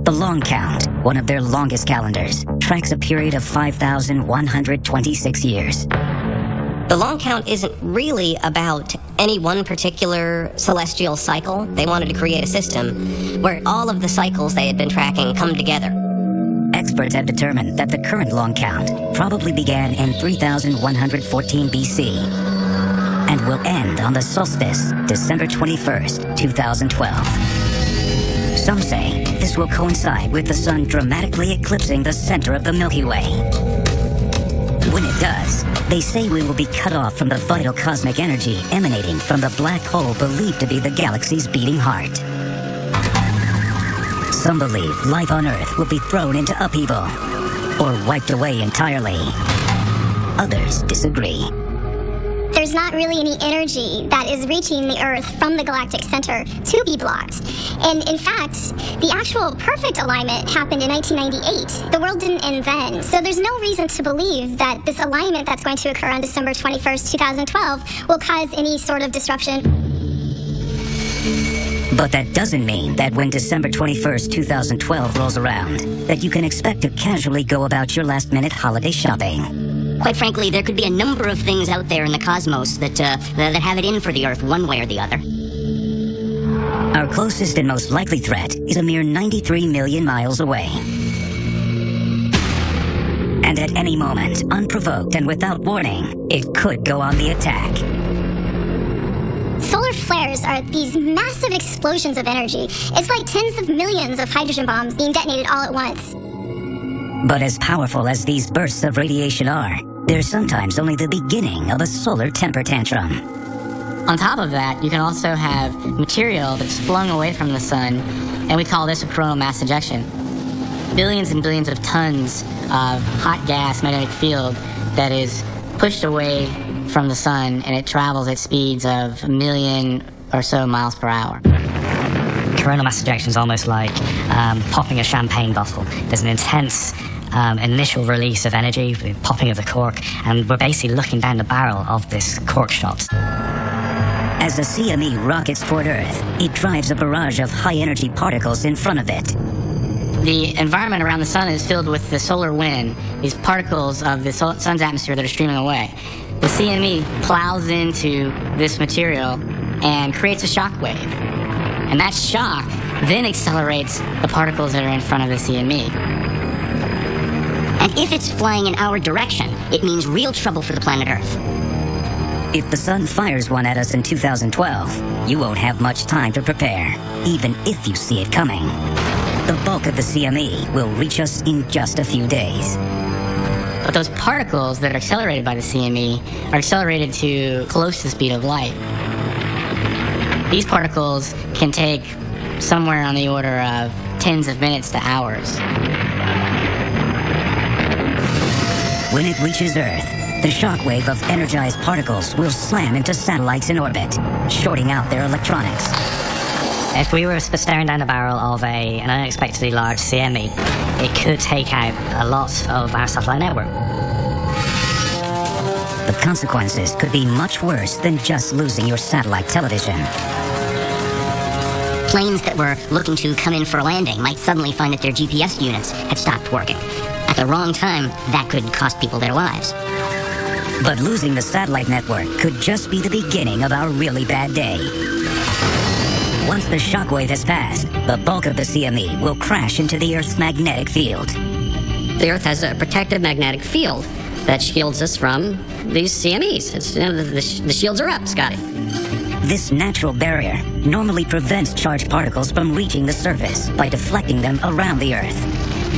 The long count, one of their longest calendars, tracks a period of 5,126 years. The long count isn't really about any one particular celestial cycle. They wanted to create a system where all of the cycles they had been tracking come together. Experts have determined that the current long count probably began in 3,114 BC and will end on the solstice, December 21st, 2012. Some say this will coincide with the sun dramatically eclipsing the center of the Milky Way. When it does, they say we will be cut off from the vital cosmic energy emanating from the black hole believed to be the galaxy's beating heart. Some believe life on Earth will be thrown into upheaval or wiped away entirely. Others disagree. There's not really any energy that is reaching the Earth from the galactic center to be blocked. And in fact, the actual perfect alignment happened in 1998. The world didn't end then. So there's no reason to believe that this alignment that's going to occur on December 21st, 2012 will cause any sort of disruption. But that doesn't mean that when December 21st, 2012 rolls around, that you can expect to casually go about your last-minute holiday shopping. Quite frankly, there could be a number of things out there in the cosmos that have it in for the Earth one way or the other. Our closest and most likely threat is a mere 93 million miles away. And at any moment, unprovoked and without warning, it could go on the attack. Solar flares are these massive explosions of energy. It's like tens of millions of hydrogen bombs being detonated all at once. But as powerful as these bursts of radiation are, they're sometimes only the beginning of a solar temper tantrum. On top of that, you can also have material that's flung away from the sun, and we call this a coronal mass ejection. Billions and billions of tons of hot gas magnetic field that is pushed away from the sun, and it travels at speeds of 1 million or so miles per hour. Coronal mass ejection is almost like popping a champagne bottle. There's an intense initial release of energy, the popping of the cork, and we're basically looking down the barrel of this cork shot. As the CME rockets toward Earth, it drives a barrage of high-energy particles in front of it. The environment around the sun is filled with the solar wind, these particles of the sun's atmosphere that are streaming away. The CME plows into this material and creates a shock wave. And that shock then accelerates the particles that are in front of the CME. And if it's flying in our direction, it means real trouble for the planet Earth. If the sun fires one at us in 2012, you won't have much time to prepare, even if you see it coming. The bulk of the CME will reach us in just a few days. But those particles that are accelerated by the CME are accelerated to close to the speed of light. These particles can take somewhere on the order of tens of minutes to hours. When it reaches Earth, the shockwave of energized particles will slam into satellites in orbit, shorting out their electronics. If we were staring down the barrel of an unexpectedly large CME, it could take out a lot of our satellite network. The consequences could be much worse than just losing your satellite television. Planes that were looking to come in for a landing might suddenly find that their GPS units had stopped working. At the wrong time, that could cost people their lives. But losing the satellite network could just be the beginning of our really bad day. Once the shockwave has passed, the bulk of the CME will crash into the Earth's magnetic field. The Earth has a protective magnetic field that shields us from these CMEs. The shields are up, Scotty. This natural barrier normally prevents charged particles from reaching the surface by deflecting them around the Earth.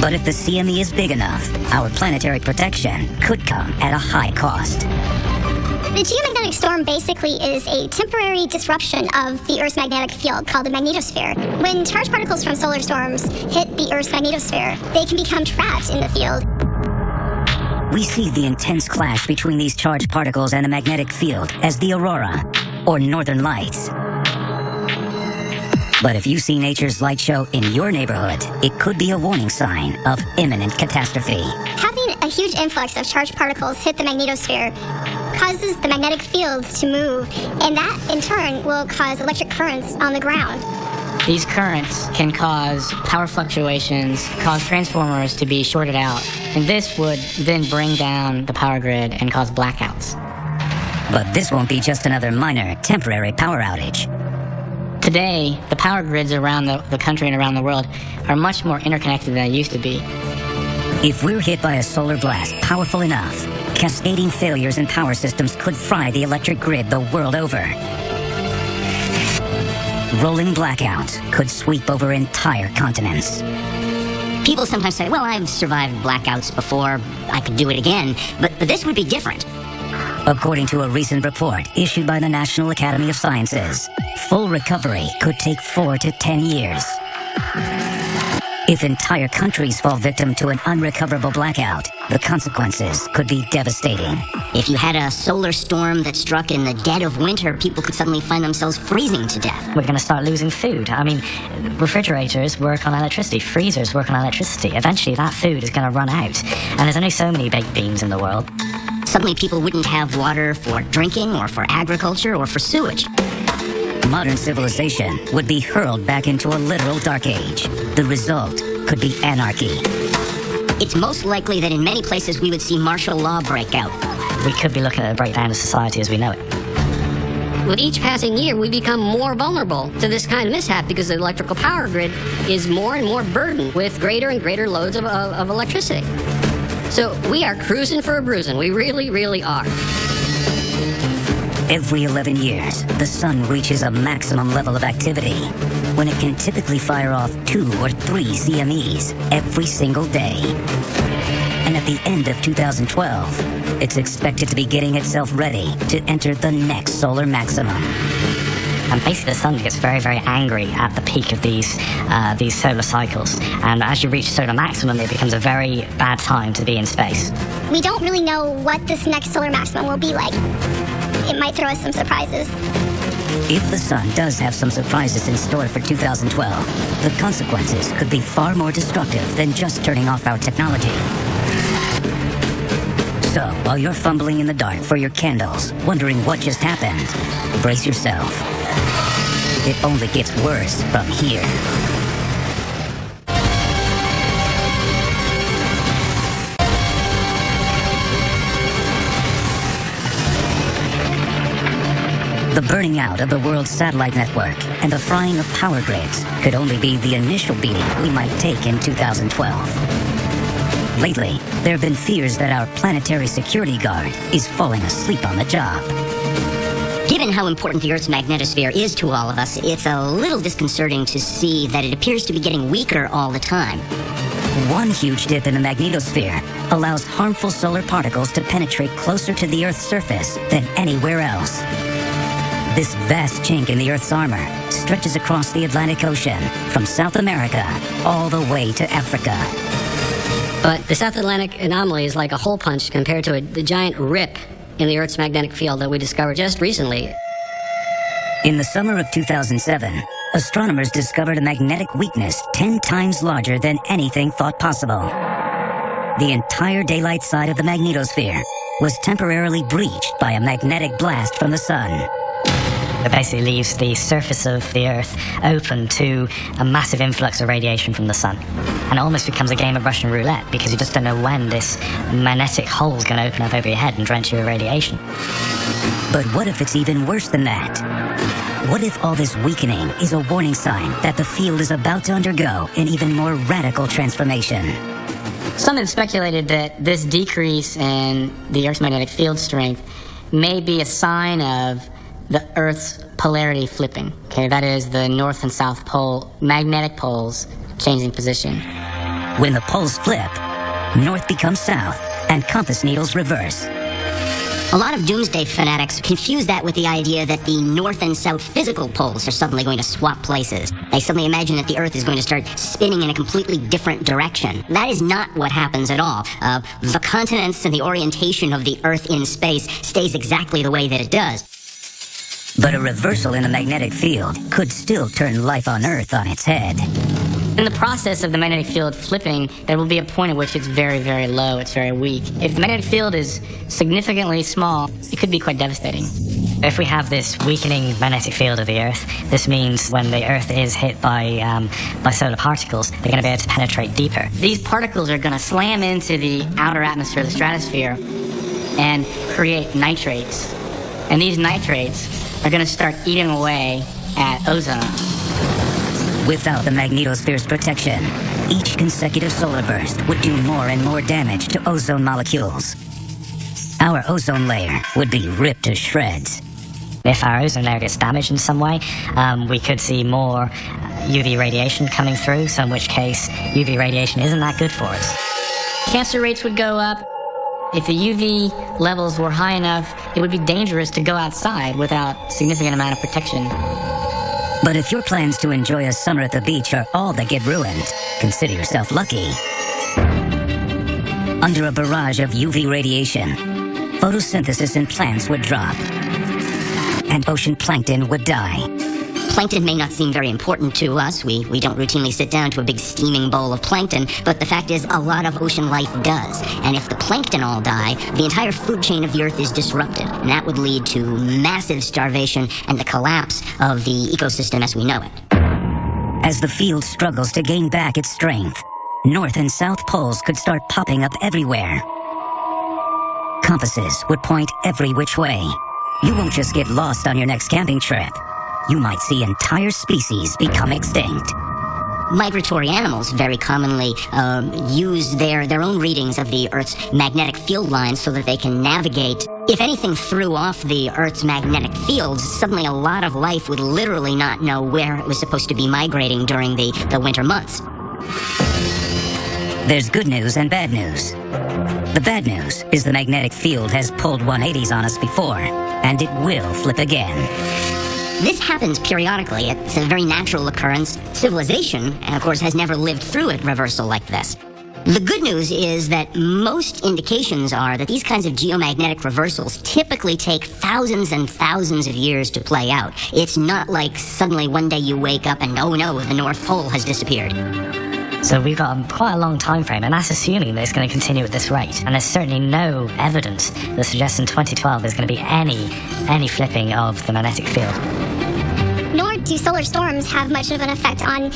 But if the CME is big enough, our planetary protection could come at a high cost. The geomagnetic storm basically is a temporary disruption of the Earth's magnetic field called the magnetosphere. When charged particles from solar storms hit the Earth's magnetosphere, they can become trapped in the field. We see the intense clash between these charged particles and the magnetic field as the aurora, or northern lights. But if you see nature's light show in your neighborhood, it could be a warning sign of imminent catastrophe. Having a huge influx of charged particles hit the magnetosphere causes the magnetic fields to move, and that in turn will cause electric currents on the ground. These currents can cause power fluctuations, cause transformers to be shorted out, and this would then bring down the power grid and cause blackouts. But this won't be just another minor, temporary power outage. Today, the power grids around the country and around the world are much more interconnected than they used to be. If we're hit by a solar blast powerful enough, cascading failures in power systems could fry the electric grid the world over. Rolling blackouts could sweep over entire continents. People sometimes say, well, I've survived blackouts before, I could do it again, but this would be different. According to a recent report issued by the National Academy of Sciences, full recovery could take 4 to 10 years. If entire countries fall victim to an unrecoverable blackout, the consequences could be devastating. If you had a solar storm that struck in the dead of winter, people could suddenly find themselves freezing to death. We're going to start losing food. I mean, refrigerators work on electricity, freezers work on electricity. Eventually that food is going to run out, and there's only so many baked beans in the world. Suddenly people wouldn't have water for drinking or for agriculture or for sewage. Modern civilization would be hurled back into a literal dark age. The result could be anarchy. It's most likely that in many places we would see martial law break out. We could be looking at a breakdown of society as we know it. With each passing year, we become more vulnerable to this kind of mishap because the electrical power grid is more and more burdened with greater and greater loads of electricity. So we are cruising for a bruising. We really, really are. Every 11 years, the sun reaches a maximum level of activity, when it can typically fire off 2 or 3 CMEs every single day. And at the end of 2012, it's expected to be getting itself ready to enter the next solar maximum. And basically the sun gets very, very angry at the peak of these solar cycles. And as you reach solar maximum, it becomes a very bad time to be in space. We don't really know what this next solar maximum will be like. It might throw us some surprises. If the sun does have some surprises in store for 2012, the consequences could be far more destructive than just turning off our technology. So, while you're fumbling in the dark for your candles, wondering what just happened, brace yourself. It only gets worse from here. The burning out of the world's satellite network and the frying of power grids could only be the initial beating we might take in 2012. Lately, there have been fears that our planetary security guard is falling asleep on the job. Given how important the Earth's magnetosphere is to all of us, it's a little disconcerting to see that it appears to be getting weaker all the time. One huge dip in the magnetosphere allows harmful solar particles to penetrate closer to the Earth's surface than anywhere else. This vast chink in the Earth's armor stretches across the Atlantic Ocean from South America all the way to Africa. But the South Atlantic anomaly is like a hole punch compared to the giant rip in the Earth's magnetic field that we discovered just recently. In the summer of 2007, astronomers discovered a magnetic weakness 10 times larger than anything thought possible. The entire daylight side of the magnetosphere was temporarily breached by a magnetic blast from the sun. It basically leaves the surface of the Earth open to a massive influx of radiation from the sun. And it almost becomes a game of Russian roulette because you just don't know when this magnetic hole is going to open up over your head and drench you with radiation. But what if it's even worse than that? What if all this weakening is a warning sign that the field is about to undergo an even more radical transformation? Some have speculated that this decrease in the Earth's magnetic field strength may be a sign of the Earth's polarity flipping. Okay, that is the north and south pole, magnetic poles changing position. When the poles flip, north becomes south and compass needles reverse. A lot of doomsday fanatics confuse that with the idea that the north and south physical poles are suddenly going to swap places. They suddenly imagine that the Earth is going to start spinning in a completely different direction. That is not what happens at all. The continents and the orientation of the Earth in space stays exactly the way that it does. But a reversal in the magnetic field could still turn life on Earth on its head. In the process of the magnetic field flipping, there will be a point at which it's very, very low, it's very weak. If the magnetic field is significantly small, it could be quite devastating. If we have this weakening magnetic field of the Earth, this means when the Earth is hit by solar particles, they're going to be able to penetrate deeper. These particles are going to slam into the outer atmosphere, the stratosphere, and create nitrates. And these nitrates are going to start eating away at ozone. Without the magnetosphere's protection, each consecutive solar burst would do more and more damage to ozone molecules. Our ozone layer would be ripped to shreds. If our ozone layer gets damaged in some way, we could see more UV radiation coming through, so in which case UV radiation isn't that good for us. Cancer rates would go up. If the UV levels were high enough, it would be dangerous to go outside without significant amount of protection. But if your plans to enjoy a summer at the beach are all that get ruined, consider yourself lucky. Under a barrage of UV radiation, photosynthesis in plants would drop, and ocean plankton would die. Plankton may not seem very important to us. We don't routinely sit down to a big steaming bowl of plankton, but the fact is a lot of ocean life does. And if the plankton all die, the entire food chain of the Earth is disrupted. And that would lead to massive starvation and the collapse of the ecosystem as we know it. As the field struggles to gain back its strength, North and South poles could start popping up everywhere. Compasses would point every which way. You won't just get lost on your next camping trip. You might see entire species become extinct. Migratory animals very commonly use their own readings of the Earth's magnetic field lines so that they can navigate. If anything threw off the Earth's magnetic fields, suddenly a lot of life would literally not know where it was supposed to be migrating during the winter months. There's good news and bad news. The bad news is the magnetic field has pulled 180s on us before, and it will flip again. This happens periodically. It's a very natural occurrence. Civilization, of course, has never lived through a reversal like this. The good news is that most indications are that these kinds of geomagnetic reversals typically take thousands and thousands of years to play out. It's not like suddenly one day you wake up and, oh no, the North Pole has disappeared. So we've got quite a long time frame, and that's assuming that it's going to continue at this rate. And there's certainly no evidence that suggests in 2012 there's going to be any flipping of the magnetic field. Nor do solar storms have much of an effect on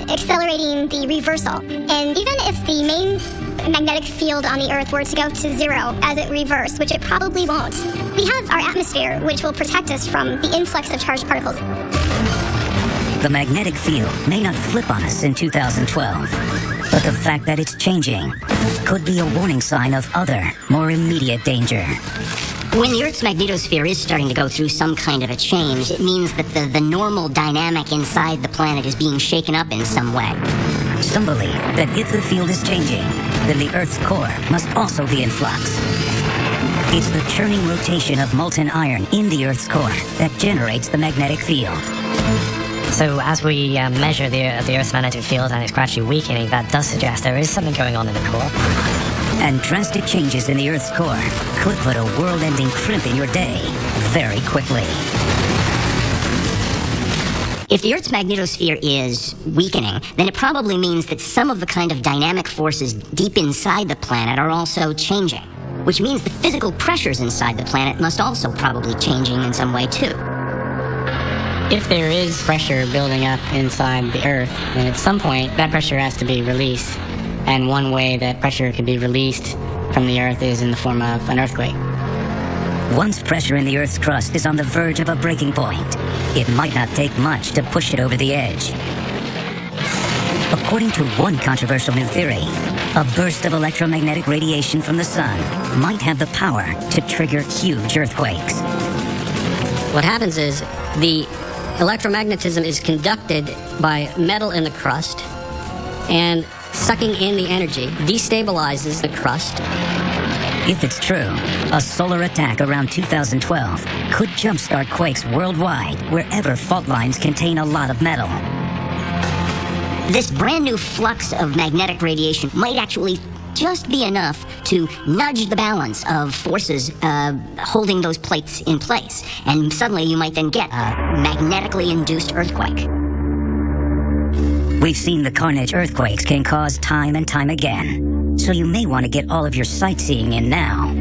accelerating the reversal. And even if the main magnetic field on the Earth were to go to zero as it reversed, which it probably won't, we have our atmosphere, which will protect us from the influx of charged particles. The magnetic field may not flip on us in 2012, but the fact that it's changing could be a warning sign of other, more immediate danger. When the Earth's magnetosphere is starting to go through some kind of a change, it means that the normal dynamic inside the planet is being shaken up in some way. Some believe that if the field is changing, then the Earth's core must also be in flux. It's the churning rotation of molten iron in the Earth's core that generates the magnetic field. So as we measure the Earth's magnetic field and it's gradually weakening, that does suggest there is something going on in the core. And drastic changes in the Earth's core could put a world-ending crimp in your day very quickly. If the Earth's magnetosphere is weakening, then it probably means that some of the kind of dynamic forces deep inside the planet are also changing, which means the physical pressures inside the planet must also probably changing in some way too. If there is pressure building up inside the Earth, then at some point that pressure has to be released. And one way that pressure can be released from the Earth is in the form of an earthquake. Once pressure in the Earth's crust is on the verge of a breaking point, it might not take much to push it over the edge. According to one controversial new theory, a burst of electromagnetic radiation from the sun might have the power to trigger huge earthquakes. What happens is the electromagnetism is conducted by metal in the crust, and sucking in the energy destabilizes the crust. If it's true, a solar attack around 2012 could jumpstart quakes worldwide wherever fault lines contain a lot of metal. This brand new flux of magnetic radiation might actually just be enough to nudge the balance of forces holding those plates in place. And suddenly you might then get a magnetically induced earthquake. We've seen the carnage earthquakes can cause time and time again, so you may want to get all of your sightseeing in now.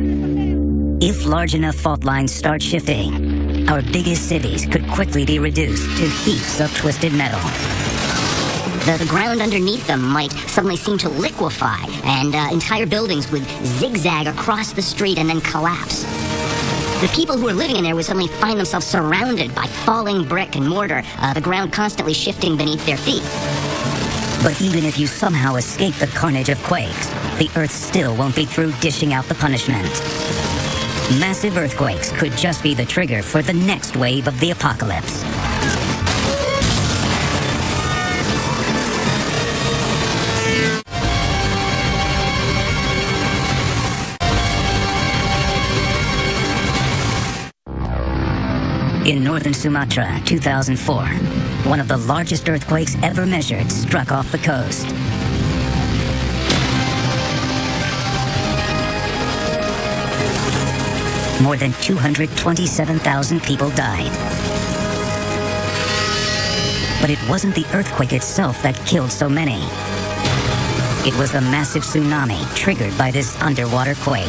If large enough fault lines start shifting, our biggest cities could quickly be reduced to heaps of twisted metal. The ground underneath them might suddenly seem to liquefy, and entire buildings would zigzag across the street and then collapse. The people who were living in there would suddenly find themselves surrounded by falling brick and mortar, the ground constantly shifting beneath their feet. But even if you somehow escape the carnage of quakes, the Earth still won't be through dishing out the punishment. Massive earthquakes could just be the trigger for the next wave of the apocalypse. In northern Sumatra, 2004, one of the largest earthquakes ever measured struck off the coast. More than 227,000 people died. But it wasn't the earthquake itself that killed so many. It was the massive tsunami triggered by this underwater quake.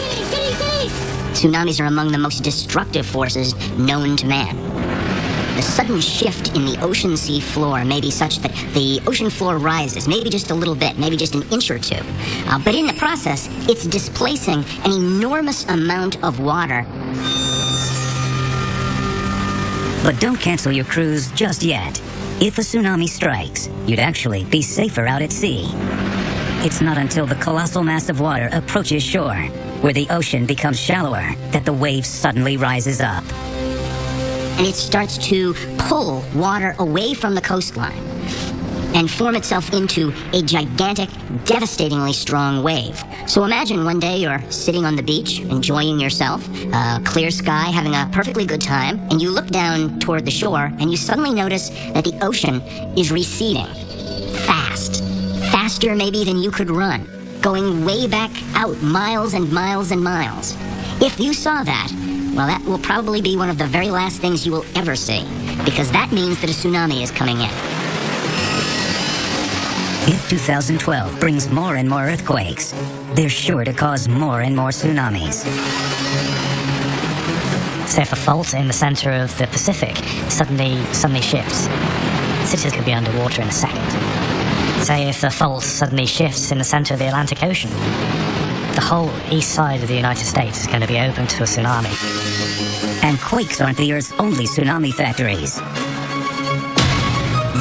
Tsunamis are among the most destructive forces known to man. The sudden shift in the ocean sea floor may be such that the ocean floor rises, maybe just a little bit, maybe just an inch or two. But in the process, it's displacing an enormous amount of water. But don't cancel your cruise just yet. If a tsunami strikes, you'd actually be safer out at sea. It's not until the colossal mass of water approaches shore, where the ocean becomes shallower, that the wave suddenly rises up. And it starts to pull water away from the coastline and form itself into a gigantic, devastatingly strong wave. So imagine one day you're sitting on the beach, enjoying yourself, clear sky, having a perfectly good time, and you look down toward the shore and you suddenly notice that the ocean is receding. Fast. Faster maybe than you could run. Going way back out, miles and miles and miles. If you saw that, well, that will probably be one of the very last things you will ever see, because that means that a tsunami is coming in. If 2012 brings more and more earthquakes, they're sure to cause more and more tsunamis. So if a fault in the center of the Pacific suddenly shifts, cities could be underwater in a second. Say if the fault suddenly shifts in the center of the Atlantic Ocean, the whole east side of the United States is going to be open to a tsunami. And quakes aren't the Earth's only tsunami factories.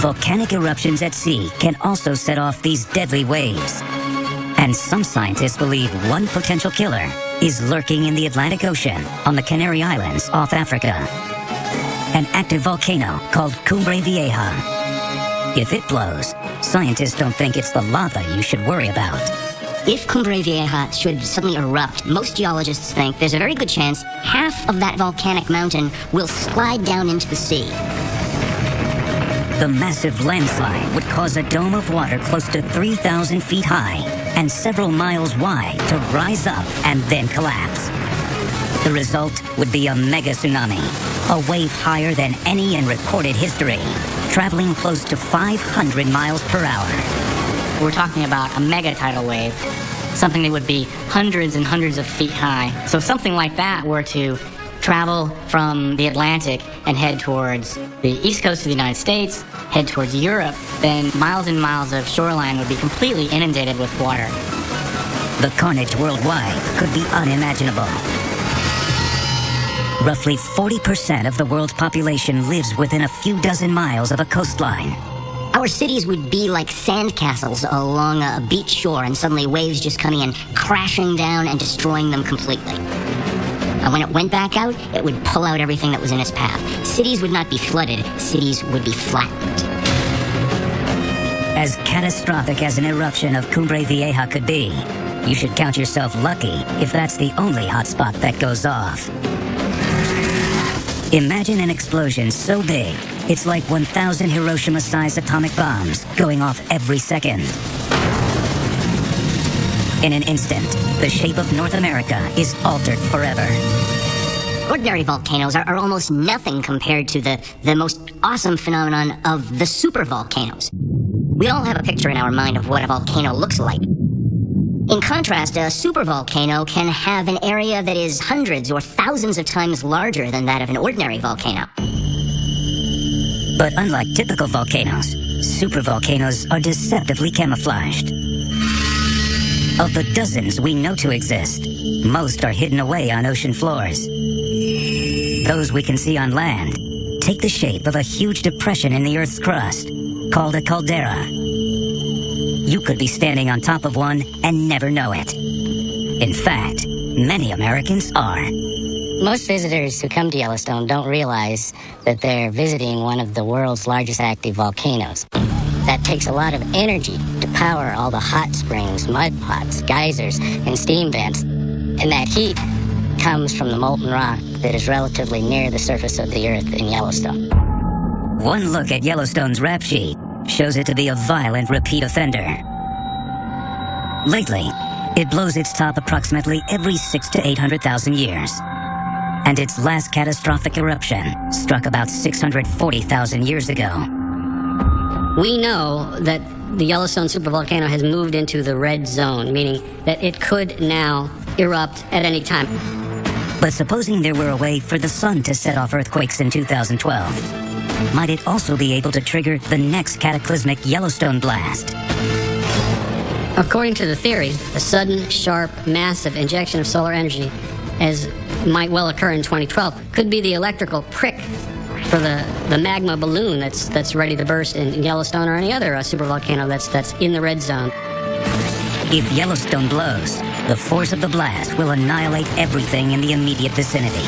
Volcanic eruptions at sea can also set off these deadly waves. And some scientists believe one potential killer is lurking in the Atlantic Ocean on the Canary Islands off Africa. An active volcano called Cumbre Vieja. If it blows, scientists don't think it's the lava you should worry about. If Cumbre Vieja should suddenly erupt, most geologists think there's a very good chance half of that volcanic mountain will slide down into the sea. The massive landslide would cause a dome of water close to 3,000 feet high and several miles wide to rise up and then collapse. The result would be a mega tsunami, a wave higher than any in recorded history, traveling close to 500 miles per hour. We're talking about a mega tidal wave, something that would be hundreds and hundreds of feet high. So if something like that were to travel from the Atlantic and head towards the east coast of the United States, head towards Europe, then miles and miles of shoreline would be completely inundated with water. The carnage worldwide could be unimaginable. Roughly 40% of the world's population lives within a few dozen miles of a coastline. Our cities would be like sandcastles along a beach shore, and suddenly waves just coming in, crashing down and destroying them completely. And when it went back out, it would pull out everything that was in its path. Cities would not be flooded, cities would be flattened. As catastrophic as an eruption of Cumbre Vieja could be, you should count yourself lucky if that's the only hotspot that goes off. Imagine an explosion so big, it's like 1,000 Hiroshima-sized atomic bombs going off every second. In an instant, the shape of North America is altered forever. Ordinary volcanoes are almost nothing compared to the most awesome phenomenon of the supervolcanoes. We all have a picture in our mind of what a volcano looks like. In contrast, a supervolcano can have an area that is hundreds or thousands of times larger than that of an ordinary volcano. But unlike typical volcanoes, supervolcanoes are deceptively camouflaged. Of the dozens we know to exist, most are hidden away on ocean floors. Those we can see on land take the shape of a huge depression in the Earth's crust, called a caldera. You could be standing on top of one and never know it. In fact, many Americans are. Most visitors who come to Yellowstone don't realize that they're visiting one of the world's largest active volcanoes. That takes a lot of energy to power all the hot springs, mud pots, geysers, and steam vents. And that heat comes from the molten rock that is relatively near the surface of the Earth in Yellowstone. One look at Yellowstone's rap sheet shows it to be a violent repeat offender. Lately, it blows its top approximately every 600,000 to 800,000 years. And its last catastrophic eruption struck about 640,000 years ago. We know that the Yellowstone supervolcano has moved into the red zone, meaning that it could now erupt at any time. But supposing there were a way for the sun to set off earthquakes in 2012, might it also be able to trigger the next cataclysmic Yellowstone blast? According to the theory, a sudden, sharp, massive injection of solar energy, as might well occur in 2012, could be the electrical prick for the magma balloon that's ready to burst in Yellowstone or any other supervolcano that's in the red zone. If Yellowstone blows, the force of the blast will annihilate everything in the immediate vicinity.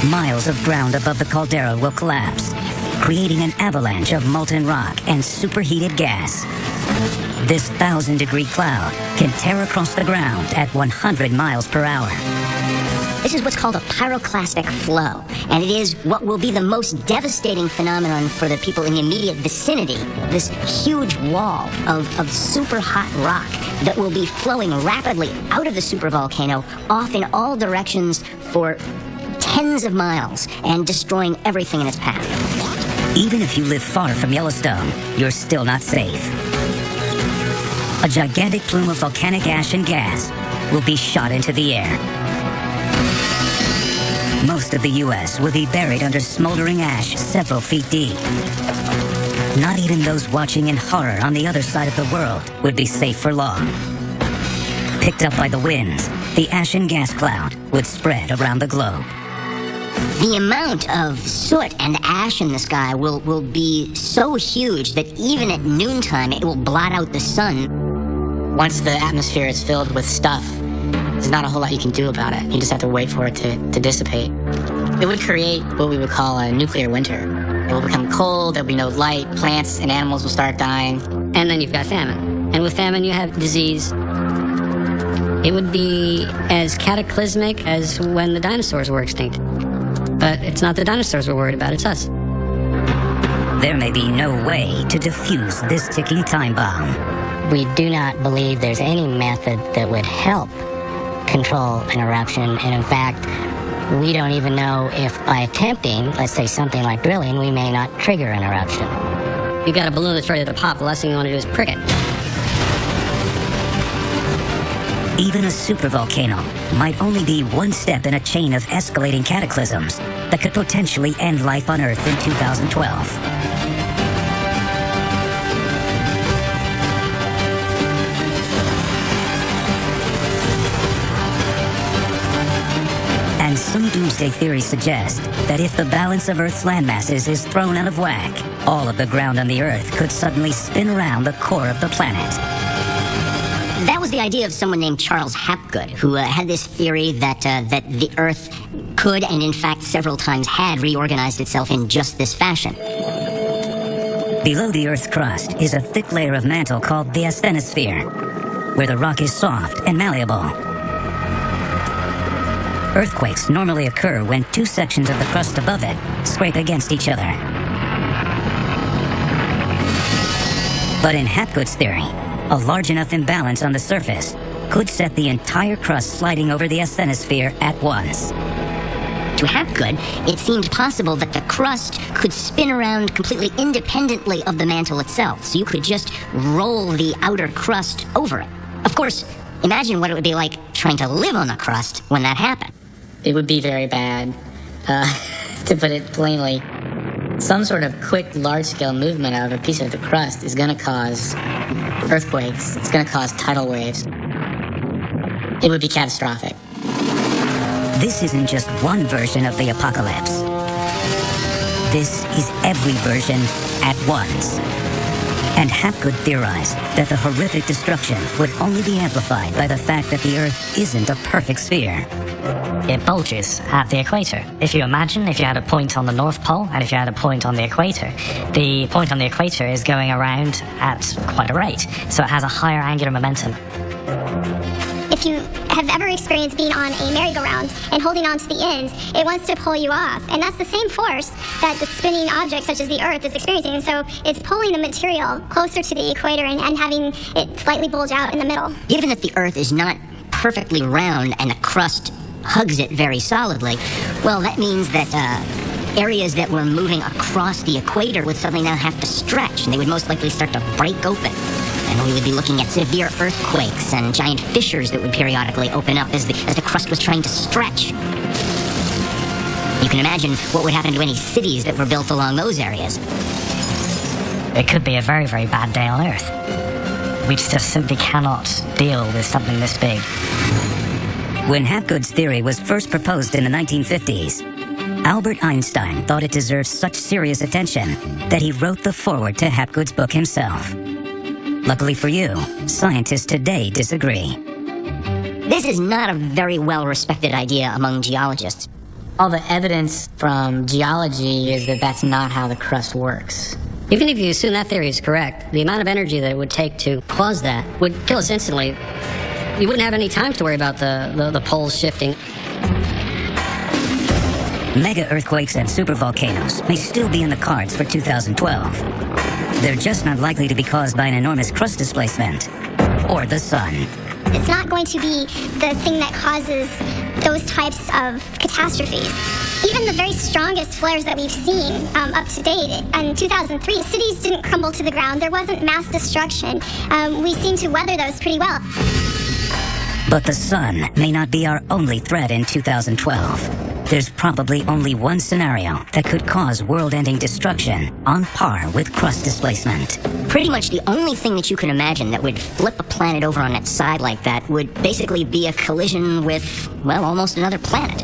Miles of ground above the caldera will collapse, creating an avalanche of molten rock and superheated gas. This 1,000-degree cloud can tear across the ground at 100 miles per hour. This is what's called a pyroclastic flow, and it is what will be the most devastating phenomenon for the people in the immediate vicinity. This huge wall of super hot rock that will be flowing rapidly out of the supervolcano off in all directions for tens of miles and destroying everything in its path. Even if you live far from Yellowstone, you're still not safe. A gigantic plume of volcanic ash and gas will be shot into the air. Most of the U.S. will be buried under smoldering ash several feet deep. Not even those watching in horror on the other side of the world would be safe for long. Picked up by the winds, the ash and gas cloud would spread around the globe. The amount of soot and ash in the sky will be so huge that even at noontime it will blot out the sun. Once the atmosphere is filled with stuff, there's not a whole lot you can do about it. You just have to wait for it to dissipate. It would create what we would call a nuclear winter. It will become cold, there'll be no light, plants and animals will start dying. And then you've got famine. And with famine, you have disease. It would be as cataclysmic as when the dinosaurs were extinct. But it's not the dinosaurs we're worried about, it's us. There may be no way to defuse this ticking time bomb. We do not believe there's any method that would help control an eruption. And in fact, we don't even know if by attempting, let's say something like drilling, we may not trigger an eruption. You got a balloon that's ready to pop, the last thing you want to do is prick it. Even a supervolcano might only be one step in a chain of escalating cataclysms that could potentially end life on Earth in 2012. And some doomsday theories suggest that if the balance of Earth's landmasses is thrown out of whack, all of the ground on the Earth could suddenly spin around the core of the planet. That was the idea of someone named Charles Hapgood, who had this theory that the Earth could, and in fact several times had, reorganized itself in just this fashion. Below the Earth's crust is a thick layer of mantle called the asthenosphere, where the rock is soft and malleable. Earthquakes normally occur when two sections of the crust above it scrape against each other. But in Hapgood's theory, a large enough imbalance on the surface could set the entire crust sliding over the asthenosphere at once. To Hapgood, it seemed possible that the crust could spin around completely independently of the mantle itself, so you could just roll the outer crust over it. Of course, imagine what it would be like trying to live on the crust when that happened. It would be very bad, to put it plainly. Some sort of quick, large-scale movement of a piece of the crust is going to cause earthquakes. It's going to cause tidal waves. It would be catastrophic. This isn't just one version of the apocalypse. This is every version at once. And Hapgood theorized that the horrific destruction would only be amplified by the fact that the Earth isn't a perfect sphere. It bulges at the equator. If you imagine if you had a point on the North Pole and if you had a point on the equator, the point on the equator is going around at quite a rate, so it has a higher angular momentum. If you have ever experienced being on a merry-go-round and holding on to the ends, it wants to pull you off. And that's the same force that the spinning object, such as the Earth, is experiencing. So it's pulling the material closer to the equator and having it slightly bulge out in the middle. Given that the Earth is not perfectly round and the crust hugs it very solidly, well, that means that areas that were moving across the equator would suddenly now have to stretch, and they would most likely start to break open. And we would be looking at severe earthquakes and giant fissures that would periodically open up as the crust was trying to stretch. You can imagine what would happen to any cities that were built along those areas. It could be a very, very bad day on Earth. We just simply cannot deal with something this big. When Hapgood's theory was first proposed in the 1950s, Albert Einstein thought it deserved such serious attention that he wrote the foreword to Hapgood's book himself. Luckily for you, scientists today disagree. This is not a very well-respected idea among geologists. All the evidence from geology is that that's not how the crust works. Even if you assume that theory is correct, the amount of energy that it would take to cause that would kill us instantly. You wouldn't have any time to worry about the poles shifting. Mega earthquakes and supervolcanoes may still be in the cards for 2012. They're just not likely to be caused by an enormous crust displacement or the sun. It's not going to be the thing that causes those types of catastrophes. Even the very strongest flares that we've seen up to date, in 2003, cities didn't crumble to the ground. There wasn't mass destruction. We seem to weather those pretty well. But the sun may not be our only threat in 2012. There's probably only one scenario that could cause world-ending destruction on par with crust displacement. Pretty much the only thing that you can imagine that would flip a planet over on its side like that would basically be a collision with, well, almost another planet.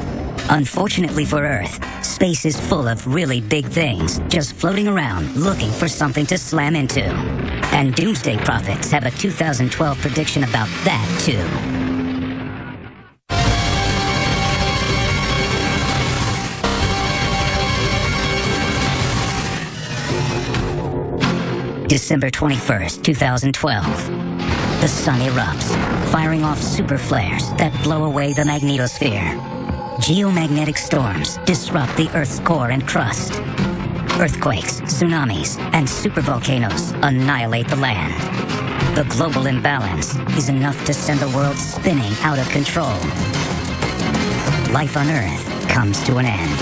Unfortunately for Earth, space is full of really big things just floating around looking for something to slam into. And doomsday prophets have a 2012 prediction about that, too. December 21st, 2012. The sun erupts, firing off super flares that blow away the magnetosphere. Geomagnetic storms disrupt the Earth's core and crust. Earthquakes, tsunamis, and supervolcanoes annihilate the land. The global imbalance is enough to send the world spinning out of control. Life on Earth comes to an end.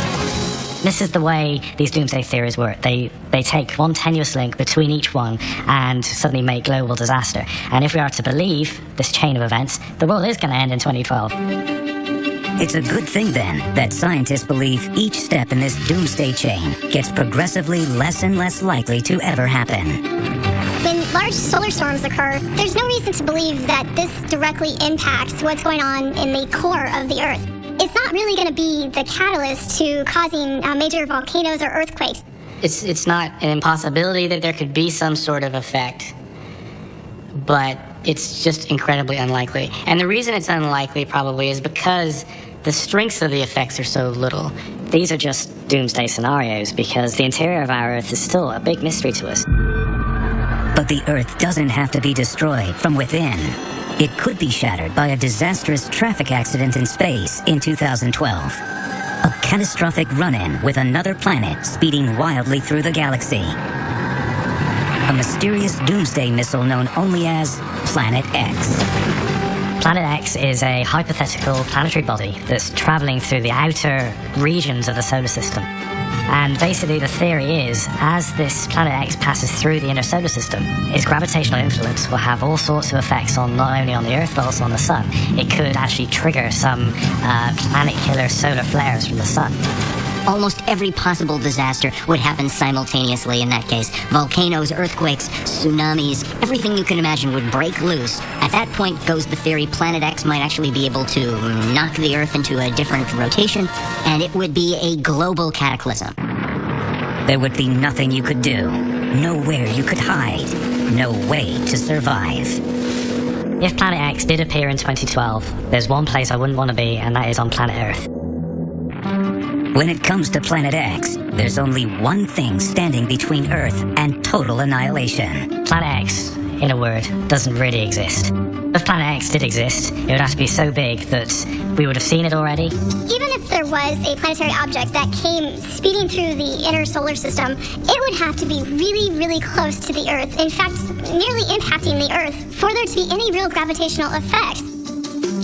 This is the way these doomsday theories work. They take one tenuous link between each one and suddenly make global disaster. And if we are to believe this chain of events, the world is going to end in 2012. It's a good thing, then, that scientists believe each step in this doomsday chain gets progressively less and less likely to ever happen. When large solar storms occur, there's no reason to believe that this directly impacts what's going on in the core of the Earth. It's not really going to be the catalyst to causing major volcanoes or earthquakes. It's not an impossibility that there could be some sort of effect, but it's just incredibly unlikely. And the reason it's unlikely probably is because the strengths of the effects are so little. These are just doomsday scenarios because the interior of our Earth is still a big mystery to us. But the Earth doesn't have to be destroyed from within. It could be shattered by a disastrous traffic accident in space in 2012. A catastrophic run-in with another planet speeding wildly through the galaxy. A mysterious doomsday missile known only as Planet X. Planet X is a hypothetical planetary body that's traveling through the outer regions of the solar system. And basically the theory is, as this Planet X passes through the inner solar system, its gravitational influence will have all sorts of effects on not only on the Earth but also on the Sun. It could actually trigger some planet-killer solar flares from the Sun. Almost every possible disaster would happen simultaneously in that case. Volcanoes, earthquakes, tsunamis, everything you can imagine would break loose. At that point goes the theory Planet X might actually be able to knock the Earth into a different rotation, and it would be a global cataclysm. There would be nothing you could do, nowhere you could hide, no way to survive. If Planet X did appear in 2012, there's one place I wouldn't want to be, and that is on planet Earth. When it comes to Planet X, there's only one thing standing between Earth and total annihilation. Planet X, in a word, doesn't really exist. If Planet X did exist, it would have to be so big that we would have seen it already. Even if there was a planetary object that came speeding through the inner solar system, it would have to be really, really close to the Earth. In fact, nearly impacting the Earth for there to be any real gravitational effects.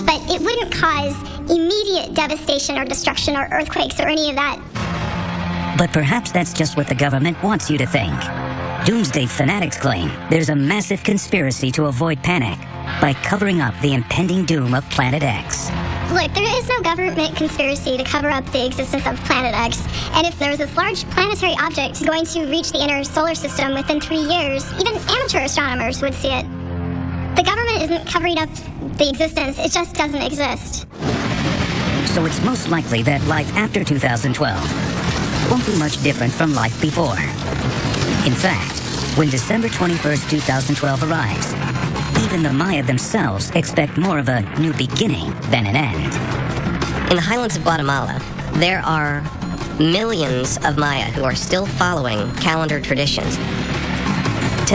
But it wouldn't cause immediate devastation or destruction or earthquakes or any of that. But perhaps that's just what the government wants you to think. Doomsday fanatics claim there's a massive conspiracy to avoid panic by covering up the impending doom of Planet X. Look, there is no government conspiracy to cover up the existence of Planet X. And if there was this large planetary object going to reach the inner solar system within 3 years, even amateur astronomers would see it. The government isn't covering up the existence, it just doesn't exist. So it's most likely that life after 2012 won't be much different from life before. In fact, when December 21st, 2012 arrives, even the Maya themselves expect more of a new beginning than an end. In the highlands of Guatemala, there are millions of Maya who are still following calendar traditions.